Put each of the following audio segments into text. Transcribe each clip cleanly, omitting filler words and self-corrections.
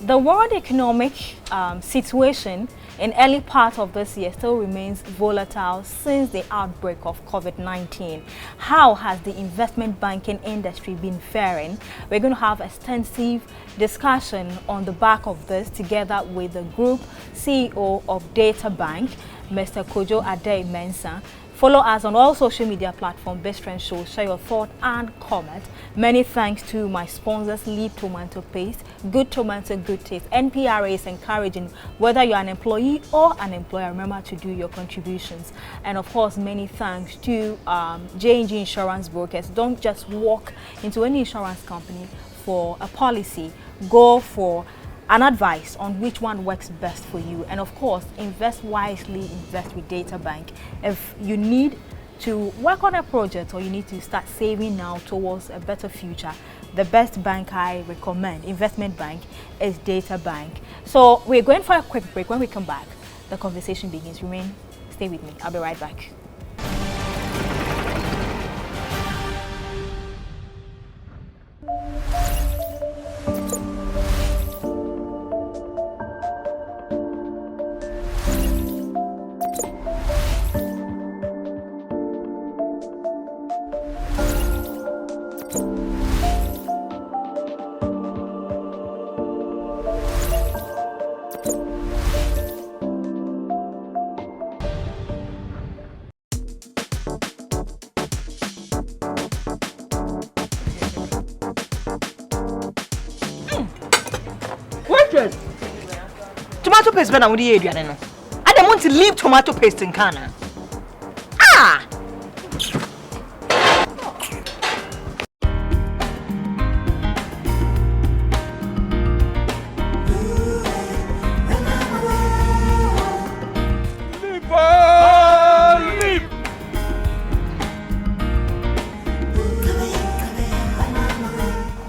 The world economic situation in early part of this year still remains volatile since the outbreak of COVID-19. How has the investment banking industry been faring? We're going to have extensive discussion on the back of this together with the group CEO of DataBank, Mr. Kojo Adei-Mensah. Follow us on all social media platforms, Best Friend Show. Share your thought and comment. Many thanks to my sponsors, Leap Tomato Paste, Good Tomato, Good Taste. NPRA is encouraging whether you're an employee or an employer, remember to do your contributions. And of course, many thanks to J&G Insurance Brokers. Don't just walk into any insurance company for a policy. Go for an advice on which one works best for you. And of course, invest wisely, invest with DataBank. If you need to work on a project or you need to start saving now towards a better future, the best bank I recommend, investment bank, is DataBank. So we're going for a quick break. When we come back, the conversation begins. Stay with me. I'll be right back. Tomato paste bana wudi eduane no. I don't want to leave tomato paste in Ghana. Ah!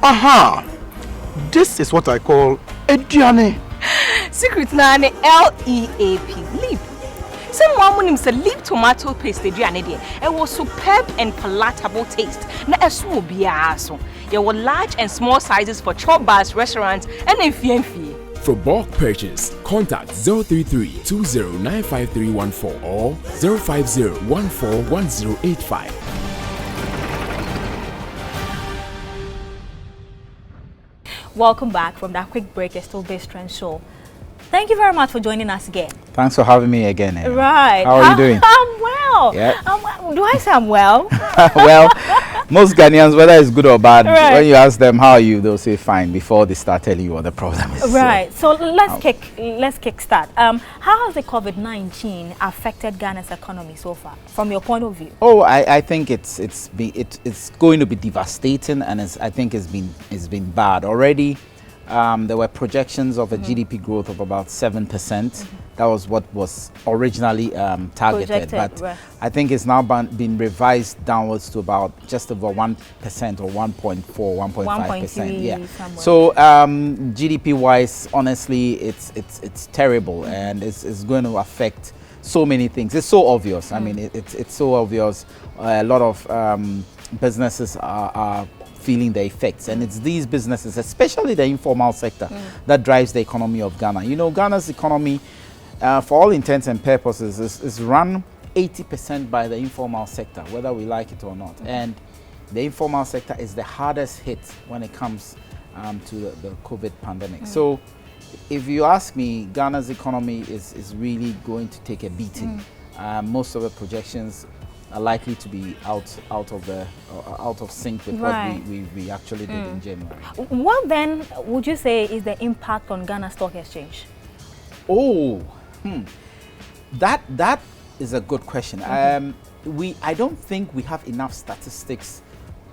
Aha! This is what I call eduane. Secret na LEAP, leap. Someone when him say leap tomato paste eduane there. It was superb and palatable taste. Na esu obiara so. There were large and small sizes for chop bars, restaurants, and enfie. For bulk purchase, contact 033-2095-314 or 050-141085. Welcome back from that quick break. It's still Best Friend Show. Thank you very much for joining us again. Thanks for having me again. Right. How are you doing? I'm well. Yeah. Do I say I'm well? Well, most Ghanaians, whether it's good or bad, right, when you ask them how are you, they'll say fine before they start telling you what the problem is. Right. So let's kick start. How has the COVID-19 affected Ghana's economy so far, from your point of view? Oh, I think it's going to be devastating, and I think it's been bad already. There were projections of a GDP growth of about 7%. That was what was originally targeted, but right, I think it's now been revised downwards to about just over 1% or 1.4, 1.5%. Yeah. Somewhere. So GDP-wise, honestly, it's terrible, and it's going to affect so many things. It's so obvious. I mean, it's so obvious. A lot of businesses are feeling the effects, and it's these businesses, especially the informal sector, that drives the economy of Ghana. You know, Ghana's economy, for all intents and purposes, is run 80% by the informal sector, whether we like it or not. And the informal sector is the hardest hit when it comes to the COVID pandemic. So if you ask me, Ghana's economy is really going to take a beating. Most of the projections are likely to be out of sync with what we actually did in January. What then would you say is the impact on Ghana Stock Exchange? Oh, that is a good question. I don't think we have enough statistics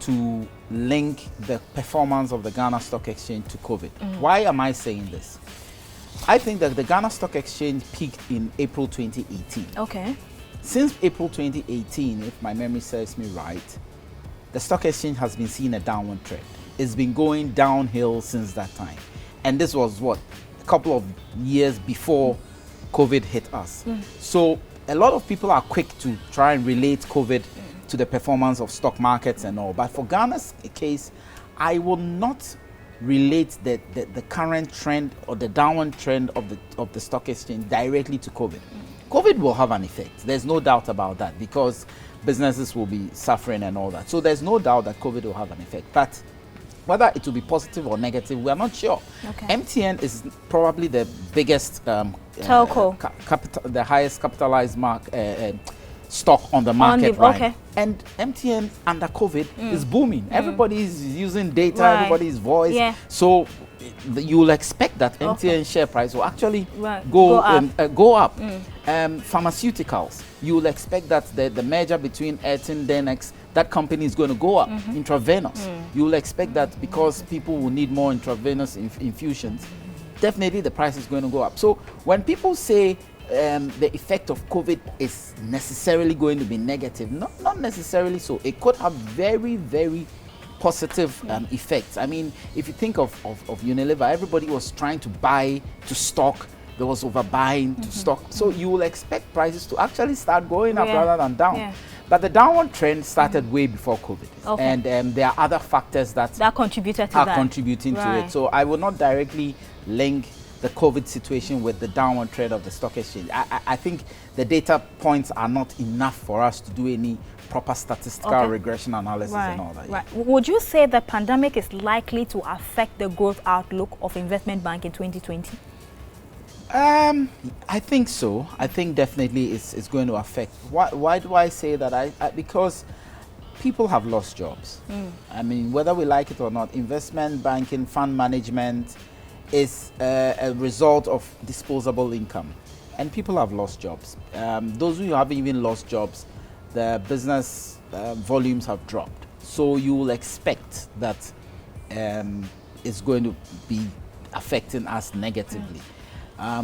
to link the performance of the Ghana Stock Exchange to COVID. Why am I saying this? I think that the Ghana Stock Exchange peaked in April 2018. Okay. Since April 2018, if my memory serves me right, the stock exchange has been seeing a downward trend. It's been going downhill since that time. And this was a couple of years before COVID hit us. So a lot of people are quick to try and relate COVID to the performance of stock markets and all. But for Ghana's case, I will not relate the current trend or the downward trend of the stock exchange directly to COVID. COVID will have an effect. There's no doubt about that, because businesses will be suffering and all that. So there's no doubt that COVID will have an effect. But whether it will be positive or negative, we are not sure. Okay. MTN is probably the biggest telco, the highest capitalized stock on the market, right? Okay. And MTN under COVID is booming. Everybody is using data, Right. everybody's voice. Yeah. So you will expect that MTN share price will actually Right. go Go up. up. Pharmaceuticals, you will expect that the merger between Ayrton Denex, that company is going to go up. Intravenous, you will expect that because people will need more intravenous infusions, definitely the price is going to go up. So when people say the effect of COVID is necessarily going to be negative, not necessarily so. It could have very, very positive effects. I mean, if you think of Unilever, everybody was trying to buy to stock. There was overbuying to stock. So you will expect prices to actually start going up rather than down. Yeah. But the downward trend started way before COVID. Okay. And there are other factors that contributed to are that. contributing to Right. it. So I will not directly link the COVID situation with the downward trend of the stock exchange. I think the data points are not enough for us to do any proper statistical regression analysis and all that. Right. Would you say the pandemic is likely to affect the growth outlook of investment bank in 2020? I think so. I think definitely it's going to affect. Why do I say that? Because people have lost jobs. I mean, whether we like it or not, investment banking, fund management is a result of disposable income. And people have lost jobs. Those who haven't even lost jobs, the business volumes have dropped. So you will expect that it's going to be affecting us negatively.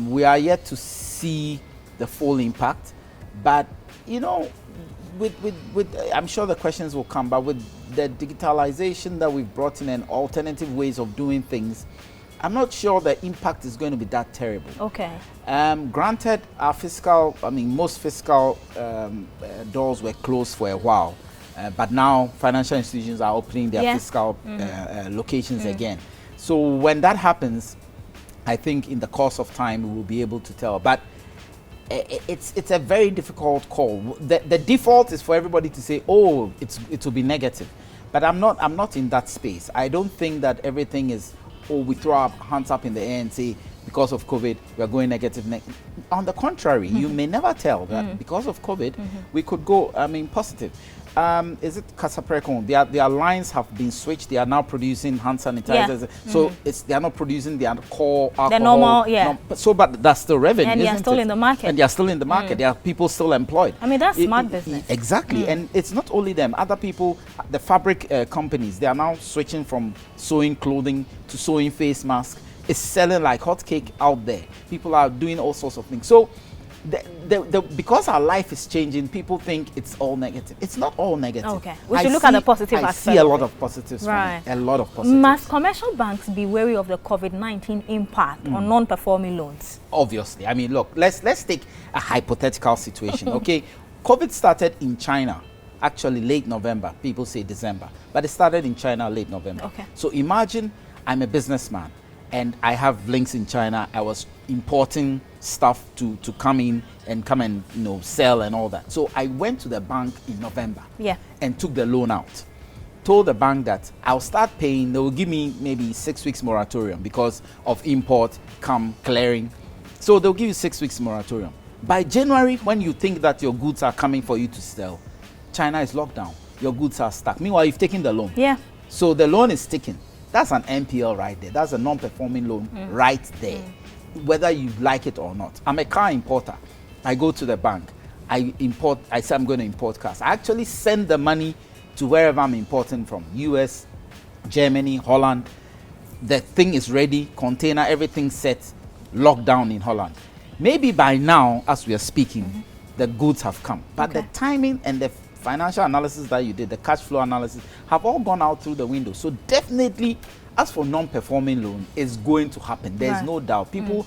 We are yet to see the full impact, but you know, with I'm sure the questions will come, but with the digitalization that we've brought in and alternative ways of doing things, I'm not sure the impact is going to be that terrible. Okay. Granted, most fiscal doors were closed for a while, but now financial institutions are opening their fiscal locations again. So when that happens, I think in the course of time we will be able to tell. But it's a very difficult call. The default is for everybody to say, "Oh, it will be negative," but I'm not in that space. I don't think that everything is, "Oh, we throw our hands up in the air and say because of COVID we are going negative." On the contrary, you may never tell that because of COVID we could go positive. Is it Kasaprekon? Their lines have been switched. They are now producing hand sanitizers. So they are not producing their core alcohol. The normal, but that's still revenue, and they are isn't still it? in the market. And they are still in the market. There are people still employed. I mean, that's smart business. Exactly. And it's not only them. Other people, the fabric companies, they are now switching from sewing clothing to sewing face masks. It's selling like hotcake out there. People are doing all sorts of things. So because our life is changing, people think it's all negative. It's not all negative. Okay. We should look at the positive aspect. I see a lot of positives from it. A lot of positives. Must commercial banks be wary of the COVID-19 impact on non-performing loans? Obviously. I mean, look, let's take a hypothetical situation. Okay. COVID started in China. Actually, late November. People say December. But it started in China late November. Okay. So imagine I'm a businessman and I have links in China. I was importing stuff to come in and sell and all that. So I went to the bank in November and took the loan out. Told the bank that I'll start paying. They will give me maybe 6 weeks moratorium because of import clearing. So they'll give you 6 weeks moratorium. By January, when you think that your goods are coming for you to sell, China is locked down. Your goods are stuck. Meanwhile, you've taken the loan. Yeah. So the loan is sticking. That's an NPL right there. That's a non-performing loan right there, whether you like it or not. I'm a car importer. I go to the bank. I say I'm going to import cars. I actually send the money to wherever I'm importing from, US, Germany, Holland. The thing is ready, container, everything set, locked down in Holland. Maybe by now, as we are speaking, the goods have come. But the timing and the financial analysis that you did, the cash flow analysis, have all gone out through the window. So definitely, as for non-performing loan, it's going to happen. There's no doubt. People,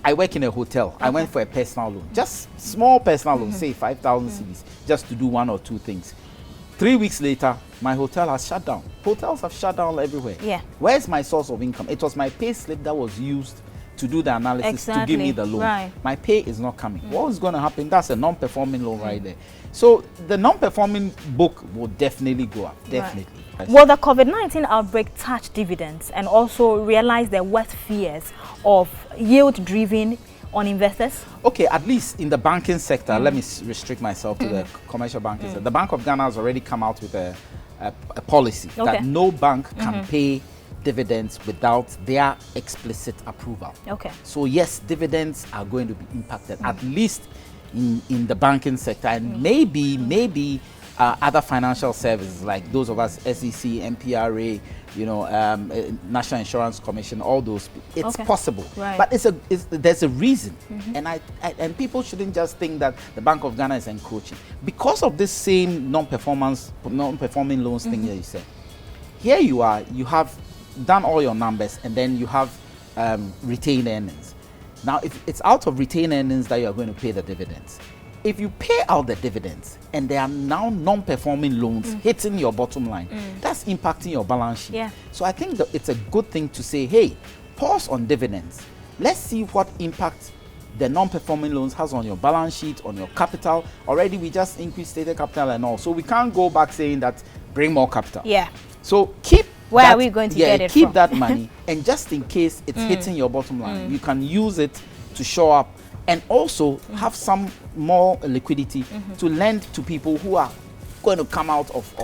I work in a hotel. I went for a personal loan, just small personal loan, say 5,000 cedis, just to do one or two things. 3 weeks later, my hotel has shut down. Hotels have shut down everywhere. Yeah. Where's my source of income? It was my pay slip that was used to do the analysis to give me the loan. Right. My pay is not coming. What is going to happen? That's a non-performing loan right there. So the non-performing book will definitely go up. Definitely. Right. Will the COVID-19 outbreak touch dividends and also realize the worst fears of yield-driven on investors? Okay, at least in the banking sector, let me restrict myself to the commercial banking sector. The Bank of Ghana has already come out with a policy that no bank can pay dividends without their explicit approval. Okay. So yes, dividends are going to be impacted, at least in the banking sector, and maybe other financial services like those of us, SEC, MPRA, National Insurance Commission, all those. It's possible, but there's a reason, and people shouldn't just think that the Bank of Ghana is encroaching because of this same non-performing loans thing that you said. Here you are, you have done all your numbers, and then you have retained earnings. Now, if it's out of retained earnings that you are going to pay the dividends, if you pay out the dividends and there are now non-performing loans hitting your bottom line, that's impacting your balance sheet. Yeah. So I think that it's a good thing to say, hey, pause on dividends. Let's see what impact the non-performing loans has on your balance sheet, on your capital. Already we just increased stated capital and all. So we can't go back saying that bring more capital. Yeah. So keep Where are we going to get it keep from? that money, and just in case it's hitting your bottom line, you can use it to show up and also have some more liquidity to lend to people who are going to come out of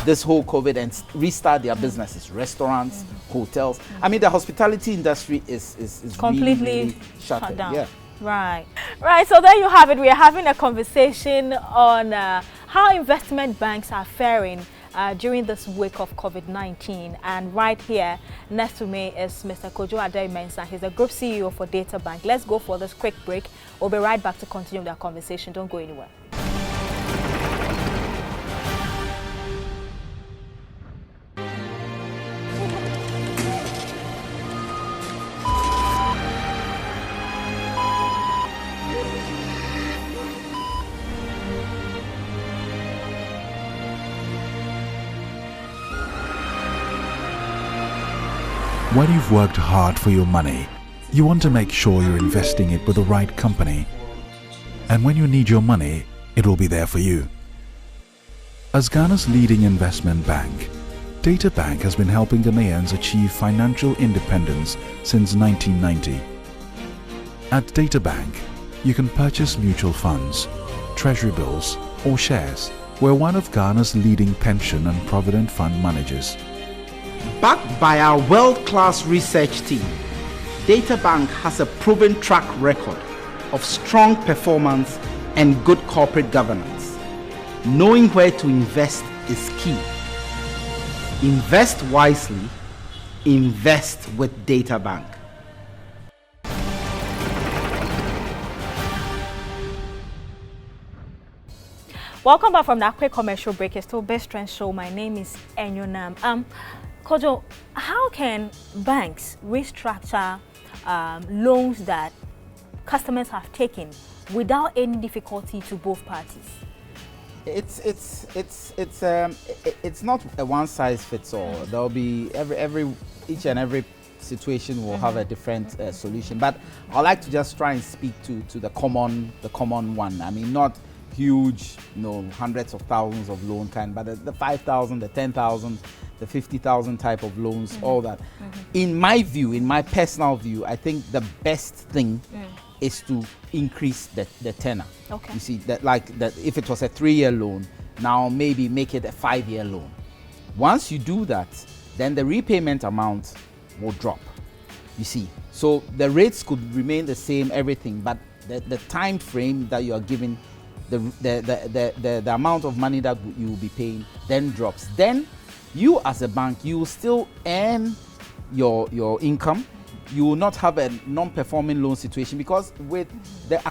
this whole COVID and restart their businesses, restaurants, hotels. I mean, the hospitality industry is completely really shut down. Yeah. Right. So there you have it. We are having a conversation on how investment banks are faring during this week of COVID-19. And right here next to me is Mr. Kojo Addae-Mensah. He's the Group CEO for Data Bank. Let's go for this quick break. We'll be right back to continue the conversation. Don't go anywhere. When you've worked hard for your money, you want to make sure you're investing it with the right company. And when you need your money, it will be there for you. As Ghana's leading investment bank, Data Bank has been helping Ghanaians achieve financial independence since 1990. At Data Bank, you can purchase mutual funds, treasury bills, or shares. We're one of Ghana's leading pension and provident fund managers. Backed by our world-class research team, Data Bank has a proven track record of strong performance and good corporate governance. Knowing where to invest is key. Invest wisely, invest with Data Bank. Welcome back from that quick commercial break. It's still Best Trend Show. My name is Enyonam. Kojo, how can banks restructure loans that customers have taken without any difficulty to both parties? It's not a one size fits all. There'll be each and every situation will have a different solution. But I like to just try and speak to the common one. I mean, not huge, hundreds of thousands of loan kind, but the 5,000, the 10,000, the 50,000 type of loans, all that. In my view, in my personal view, I think the best thing is to increase the tenor. Okay. You see, that if it was a 3-year loan, now maybe make it a 5-year loan. Once you do that, then the repayment amount will drop. You see, so the rates could remain the same, everything, but the time frame that you are giving, the amount of money that you will be paying then drops. Then you as a bank, you will still earn your income. You will not have a non-performing loan situation, because with the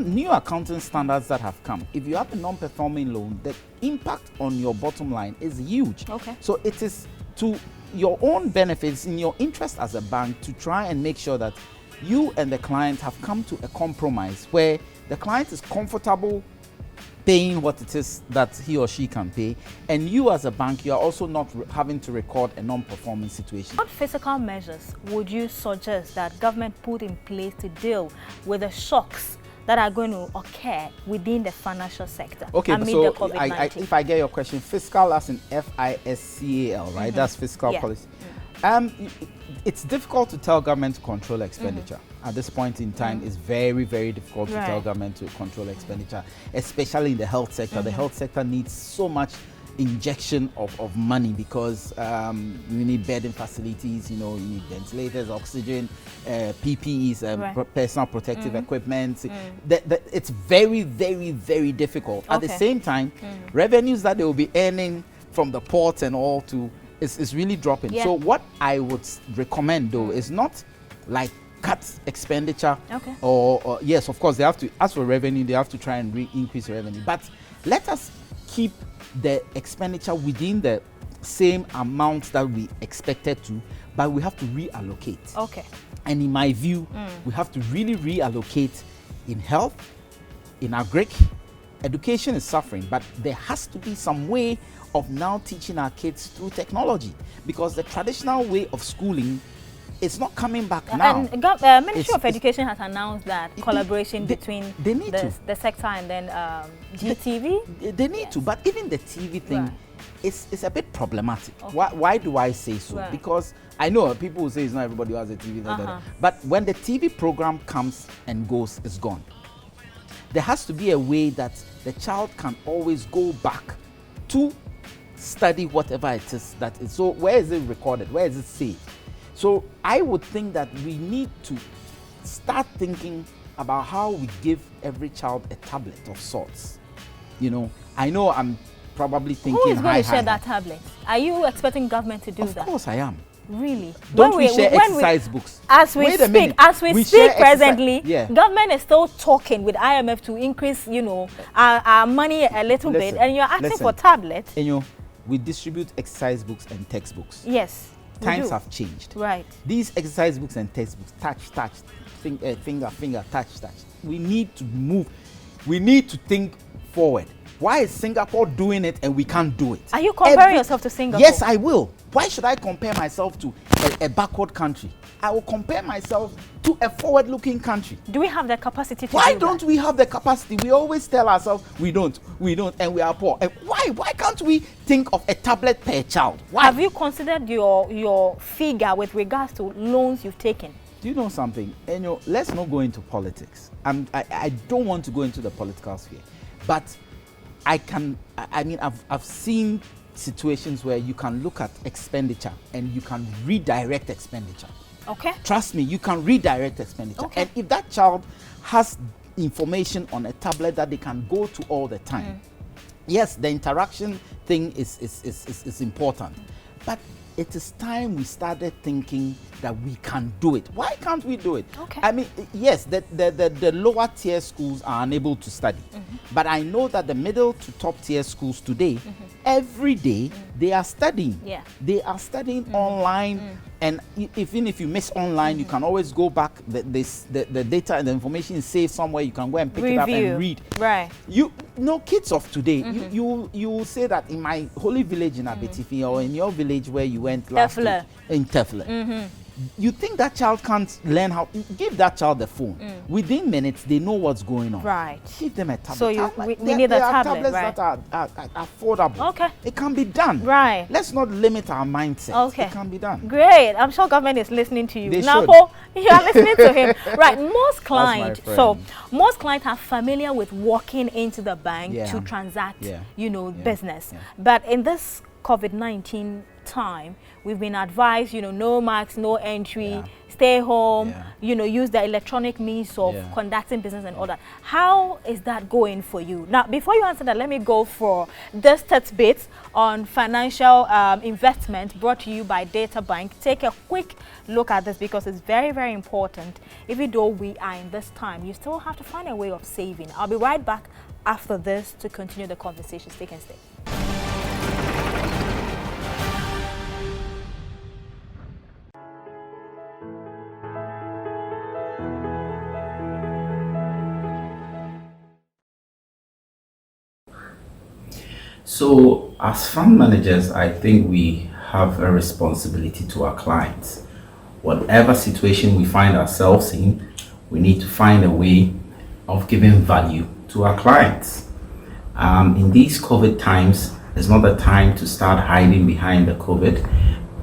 new accounting standards that have come, if you have a non-performing loan, the impact on your bottom line is huge. Okay. So it is to your own benefits, in your interest as a bank, to try and make sure that you and the client have come to a compromise where the client is comfortable paying what it is that he or she can pay, and you as a bank, you are also not having to record a non-performing situation. What physical measures would you suggest that government put in place to deal with the shocks that are going to occur within the financial sector amid so the COVID-19? if I get your question, fiscal as in FISCAL, right? That's fiscal policy. It's difficult to tell government to control expenditure. At this point in time, it's very, very difficult to tell government to control expenditure, especially in the health sector. The health sector needs so much injection of money because we need bedding facilities, you need ventilators, oxygen, PPEs, personal protective equipment. It's very, very, very difficult. At the same time, revenues that they will be earning from the ports and all is really dropping. So what I would recommend though is not like cut expenditure or yes, of course they have to, as for revenue, they have to try and increase revenue, but let us keep the expenditure within the same amount that we expected to, but we have to reallocate. And in my view, we have to really reallocate in health, in agric. Education is suffering, but there has to be some way of now teaching our kids through technology, because the traditional way of schooling is not coming back now. And Ministry of Education has announced that collaboration between the sector and then GTV. They need to, but even the TV thing is a bit problematic. Why do I say so? Because I know people will say it's not everybody who has a TV, but when the TV program comes and goes, it's gone. There has to be a way that the child can always go back to study whatever it is that is. So where is it recorded? Where is it saved? So I would think that we need to start thinking about how we give every child a tablet of sorts. I know I'm probably thinking who is going to share that tablet? Are you expecting government to do that? Of course I am. Really? Don't we share exercise books? As we speak presently, government is still talking with IMF to increase, our money a little bit, and you're asking for tablets. And we distribute exercise books and textbooks. Yes. Times have changed. Right. These exercise books and textbooks, touch, finger, touch. We need to move. We need to think forward. Why is Singapore doing it and we can't do it? Are you comparing yourself to Singapore? Yes, I will. Why should I compare myself to a backward country? I will compare myself to a forward-looking country. Do we have the capacity to do Why that? don't we have the capacity? We always tell ourselves we don't, and we are poor. And why can't we think of a tablet per child? Why? Have you considered your figure with regards to loans you've taken? Do you know something? Let's not go into politics. I don't want to go into the political sphere, but I've seen situations where you can look at expenditure and you can redirect expenditure. Trust me, you can redirect expenditure. And if that child has information on a tablet that they can go to all the time, yes, the interaction thing is important, but it is time we started thinking that we can do it. Why can't we do it? Yes, the lower tier schools are unable to study, but I know that the middle to top tier schools today, every day they are studying. They are studying online, and even if you miss online, you can always go back. The data and the information is saved somewhere. You can go and pick it up and read. Right. Kids of today, you will say that in my holy village in Abetifi or in your village where you went last week, in Tefle. You think that child can't learn how? Give that child the phone. Within minutes, they know what's going on. Right. Give them a tablet. So we need a tablet, right? That are affordable. It can be done. Right. Let's not limit our mindset. It can be done. Great. I'm sure government is listening to you. They now, should. Paul, you are listening to him. Right. Most clients are familiar with walking into the bank to transact, business. But in this COVID-19 time, we've been advised, no masks, no entry, stay home, use the electronic means of conducting business and all that. How is that going for you? Now, before you answer that, let me go for this stats bit on financial investment brought to you by Data Bank. Take a quick look at this because it's very, very important. Even though we are in this time, you still have to find a way of saving. I'll be right back after this to continue the conversation. Stay and stay. So, as fund managers, I think we have a responsibility to our clients. Whatever situation we find ourselves in, we need to find a way of giving value to our clients. In these COVID times, it's not the time to start hiding behind the COVID,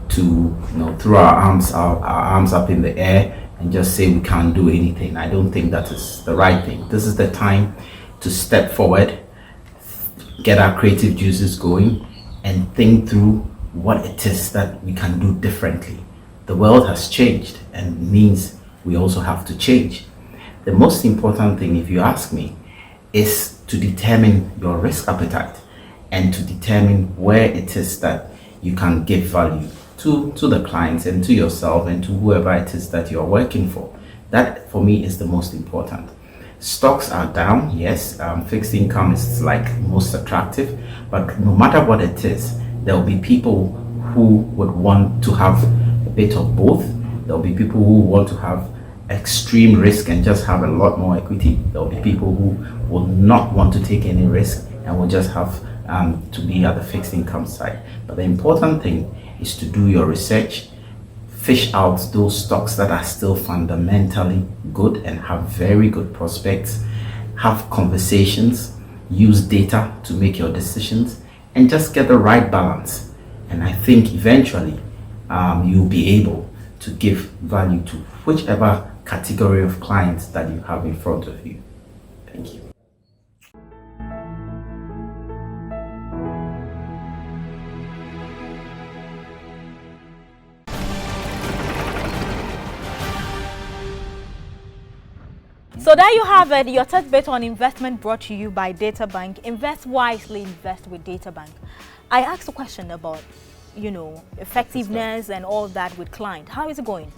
to throw our arms up in the air and just say we can't do anything. I don't think that is the right thing. This is the time to step forward, get our creative juices going, and think through what it is that we can do differently. The world has changed, and it means we also have to change. The most important thing, if you ask me, is to determine your risk appetite and to determine where it is that you can give value to the clients and to yourself and to whoever it is that you're working for. That, for me, is the most important. Stocks are down, yes. Fixed income is like most attractive, but no matter what it is, there will be people who would want to have a bit of both. There will be people who want to have extreme risk and just have a lot more equity. There will be people who will not want to take any risk and will just have to be at the fixed income side. But the important thing is to do your research, fish out those stocks that are still fundamentally good and have very good prospects, have conversations, use data to make your decisions, and just get the right balance. And I think eventually you'll be able to give value to whichever category of clients that you have in front of you. Thank you. So there you have it, your third bit on investment brought to you by DataBank. Invest wisely, invest with DataBank. I asked a question about, effectiveness and all that with client. How is it going?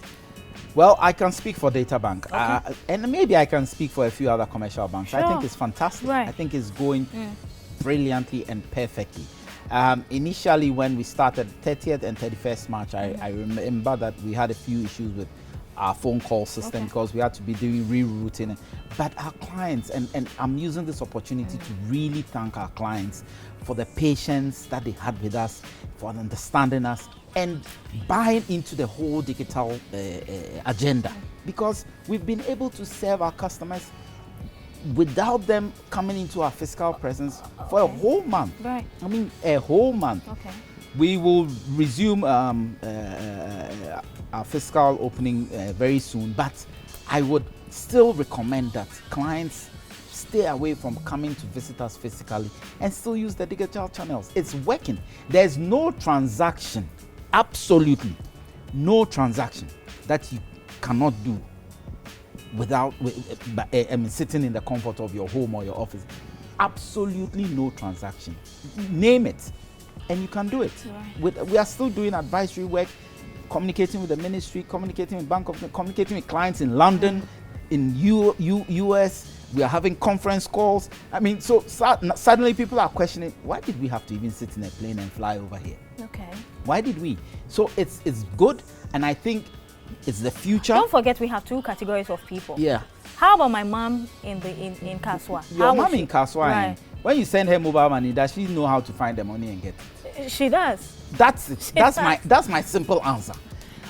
Well, I can speak for DataBank, Okay. and maybe I can speak for a few other commercial banks. Sure. I think it's fantastic. Right. I think it's going brilliantly and perfectly. Initially, when we started 30th and 31st March, I remember that we had a few issues with our phone call system because we had to be doing rerouting. But our clients, and I'm using this opportunity to really thank our clients for the patience that they had with us, for understanding us, and buying into the whole digital agenda, because we've been able to serve our customers without them coming into our physical presence for a whole month. Right. I mean, a whole month. Okay. We will resume our fiscal opening very soon, but I would still recommend that clients stay away from coming to visit us physically and still use the digital channels. It's working. There's no transaction, absolutely no transaction that you cannot do without sitting in the comfort of your home or your office. Absolutely no transaction. Name it, and you can do it. Right. We are still doing advisory work, communicating with the ministry, communicating with communicating with clients in London, in US. We are having conference calls. I mean, so suddenly people are questioning, why did we have to even sit in a plane and fly over here? Okay. Why did we? So it's good, and I think it's the future. Don't forget we have two categories of people. Yeah. How about my mom in Kaswa? Your mom in Kaswa, right. When you send her mobile money, does she know how to find the money and get it? She does. That's my simple answer.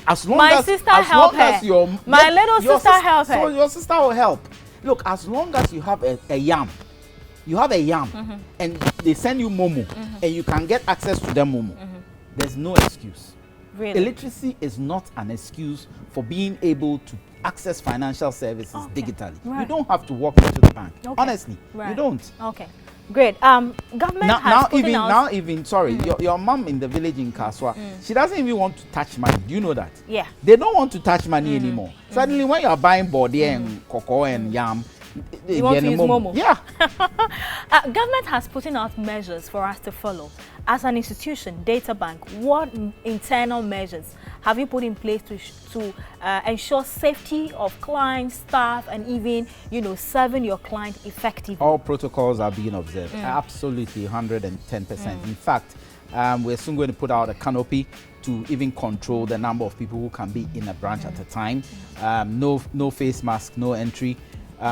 As long my as sister as help long as her. your My little your sister help her. So your sister will help. Look, as long as you have a yam, and they send you Momo, and you can get access to their Momo, there's no excuse. Really? Illiteracy is not an excuse for being able to access financial services digitally. Right. You don't have to walk into the bank. Okay. Honestly, Right. you don't. Okay. Great. Government has your mom in the village in Kaswa, she doesn't even want to touch money. Do you know that? Yeah. They don't want to touch money anymore. Suddenly, when you are buying body and cocoa and yam, you want to use Momo. Yeah. Government has put out measures for us to follow. As an institution, DataBank, what internal measures have you put in place to ensure safety of clients, staff, and even, serving your client effectively? All protocols are being observed. Absolutely, 110%. In fact, we're soon going to put out a canopy to even control the number of people who can be in a branch at a time. No face mask, no entry.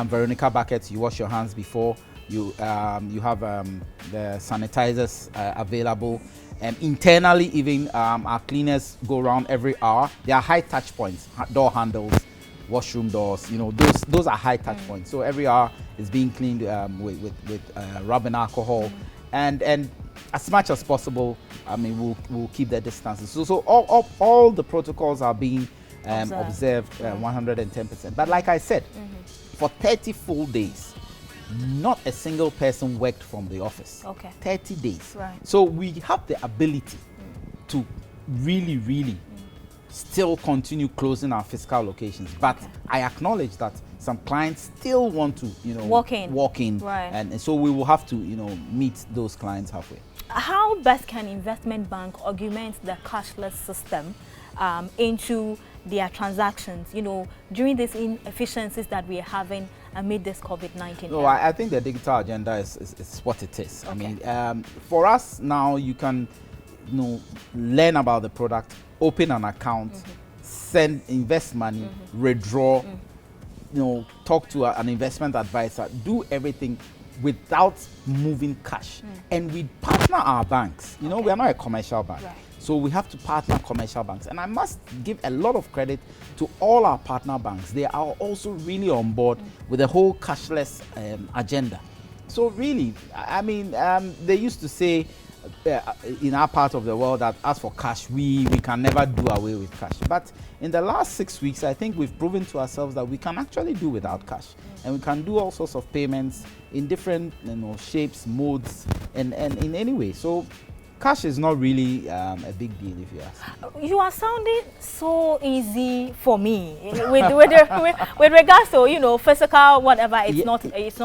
Veronica buckets, you wash your hands before. You have the sanitizers available. And internally, even our cleaners go around every hour. There are high touch points, door handles, washroom doors. You know, those are high touch points. So every hour is being cleaned with rubbing alcohol, and as much as possible, I mean, we'll keep the distances. So all the protocols are being observed 110%. But like I said, for 30 full days, not a single person worked from the office. Okay. 30 days. Right. So we have the ability to really still continue closing our physical locations. But I acknowledge that some clients still want to, walk in. Right. And so we will have to, meet those clients halfway. How best can investment bank augment the cashless system into their transactions, during these inefficiencies that we are having amid this COVID-19? No, I think the digital agenda is what it is. Okay. I mean, for us now, you can, learn about the product, open an account, invest money, withdraw, talk to an investment advisor, do everything without moving cash. And we partner our banks. We are not a commercial bank. Right. So we have to partner commercial banks. And I must give a lot of credit to all our partner banks. They are also really on board with the whole cashless agenda. So really, I mean, they used to say in our part of the world that as for cash, we can never do away with cash. But in the last 6 weeks, I think we've proven to ourselves that we can actually do without cash. And we can do all sorts of payments in different shapes, modes, and in any way. So cash is not really a big deal, if you ask. You are sounding so easy for me with regards to physical whatever. It's not. It's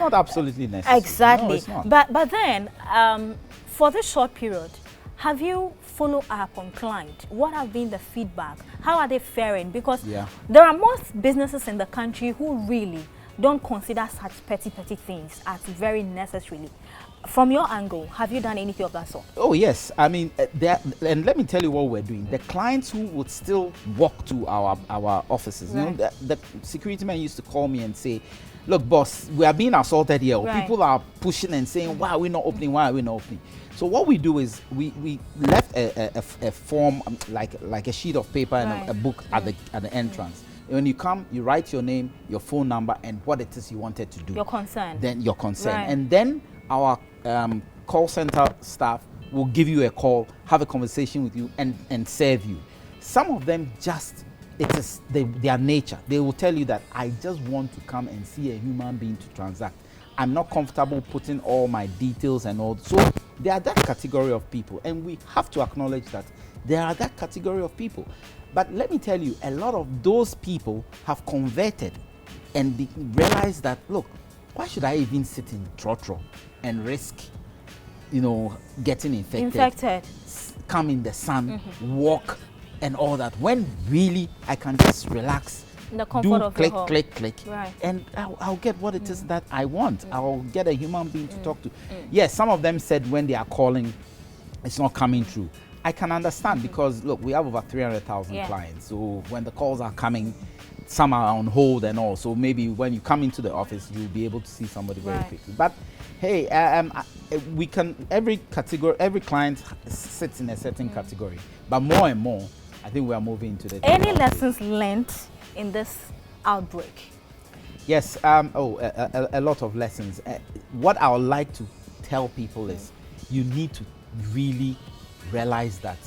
not absolutely necessary. Exactly. No, it's not. But then for this short period, have you followed up on client? What have been the feedback? How are they faring? Because there are most businesses in the country who really don't consider such petty things as very necessary. From your angle, have you done anything of that sort? Oh yes, I mean, and let me tell you what we're doing. The clients who would still walk to our offices, Right. The security man used to call me and say, "Look, boss, we are being assaulted here. Right. People are pushing and saying, why are we not opening? Why are we not opening?" So what we do is we left a form, like a sheet of paper and Right. a book at the entrance. When you come, you write your name, your phone number, and what it is you wanted to do. Your concern. Then your concern, Right. and then our call center staff will give you a call, have a conversation with you, and serve you. Some of them their nature. They will tell you that I just want to come and see a human being to transact. I'm not comfortable putting all my details and all. So there are that category of people, and we have to acknowledge that there are that category of people. But let me tell you, a lot of those people have converted and realized that, look, why should I even sit in trotro and risk, getting infected, come in the sun, walk and all that, when really I can just relax, In the comfort do of your click, home. click, Right. and I'll get what it is that I want. I'll get a human being to talk to. Yes, some of them said when they are calling, it's not coming through. I can understand because, look, we have over 300,000 Yeah. clients. So when the calls are coming, some are on hold and all. So maybe when you come into the office, you'll be able to see somebody very Right. quickly. But hey, we can, every client sits in a certain category. But more and more, I think we are moving into the Any digital space. lessons learned in this outbreak? Yes, a lot of lessons. What I would like to tell people is you need to really realize that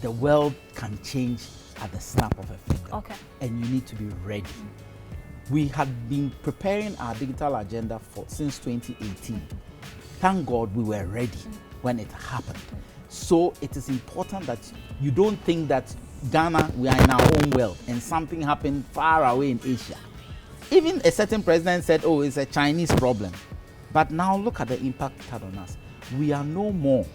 the world can change at the snap of a finger. Okay. And you need to be ready. We had been preparing our digital agenda since 2018. Thank God we were ready when it happened. So it is important that you don't think that Ghana, we are in our own world and something happened far away in Asia. Even a certain president said, oh, it's a Chinese problem. But now look at the impact it had on us. We are no more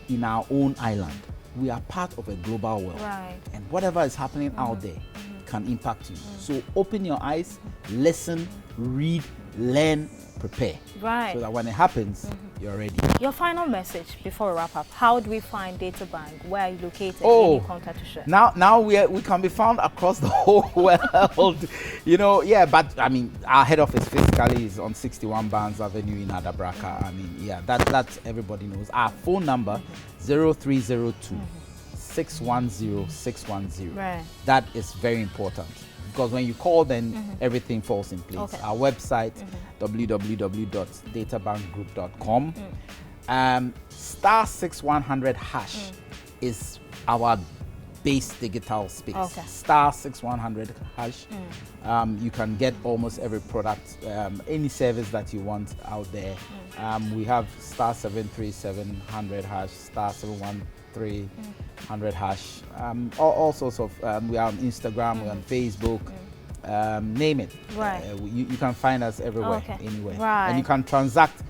in our own island. We are part of a global world. Right. And whatever is happening out there can impact you. So open your eyes, listen, read, learn, prepare. Right. So that when it happens, you're ready. Your final message before we wrap up. How do we find DataBank? Where are you located? Oh, Any contact to share? Now we can be found across the whole world. You know, yeah, but I mean, our head office physically is on 61 Barnes Avenue in Adabraka. I mean, yeah, that's everybody knows. Our phone number 0302 610 610. Right. That is very important. Because when you call, then everything falls in place. Okay. Our website, www.databankgroup.com. Star 6100 hash is our base digital space. Okay. Star 6100 hash. You can get almost every product, any service that you want out there. We have star 73700 hash, star 71300 hash, all sorts of, we are on Instagram, we're on Facebook, name it. Right. You can find us everywhere, Okay. anywhere. Right. And you can transact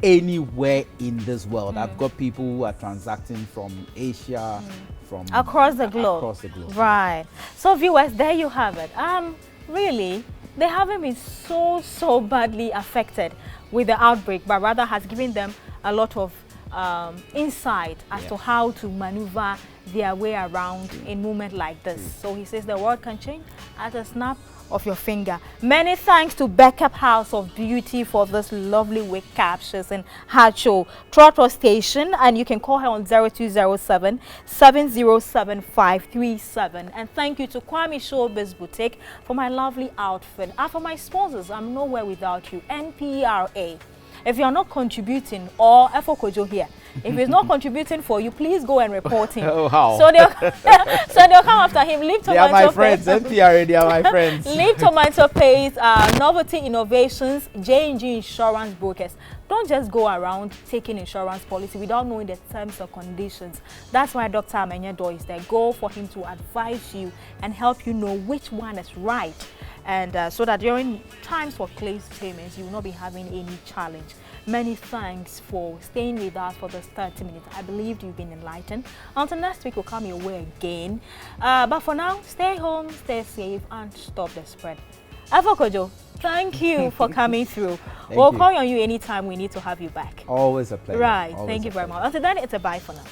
anywhere in this world. I've got people who are transacting from Asia, from Across the globe. Across the globe. Right. So viewers, there you have it. Really, they haven't been so badly affected with the outbreak, but rather has given them a lot of insight as to how to maneuver their way around a moment like this. So he says the world can change at a snap of your finger. Many thanks to Backup House of Beauty for this lovely wig captures in her show Trotro Station, and you can call her on 0207 707 537. And thank you to Kwame Showbiz Boutique for my lovely outfit, and for my sponsors. I'm nowhere without you. NPRA. If you're not contributing, or Kojo here, if he's not contributing for you, please go and report him. Oh, how? So they'll come after him. Leave They are my friends. NPRA, they are my friends. Leave Tomato Paste, Novelty Innovations, J&G Insurance Brokers. Don't just go around taking insurance policy without knowing the terms and conditions. That's why Dr. Amenyedo is there. Go for him to advise you and help you know which one is right. And so that during times for claims payments, you will not be having any challenge. Many thanks for staying with us for this 30 minutes. I believe you've been enlightened. Until next week, we'll come your way again. But for now, stay home, stay safe, and stop the spread. Kojo, thank you for coming through. We'll call on you anytime we need to have you back. Always a pleasure. Right. Always Thank you very much. Until then, it's a bye for now.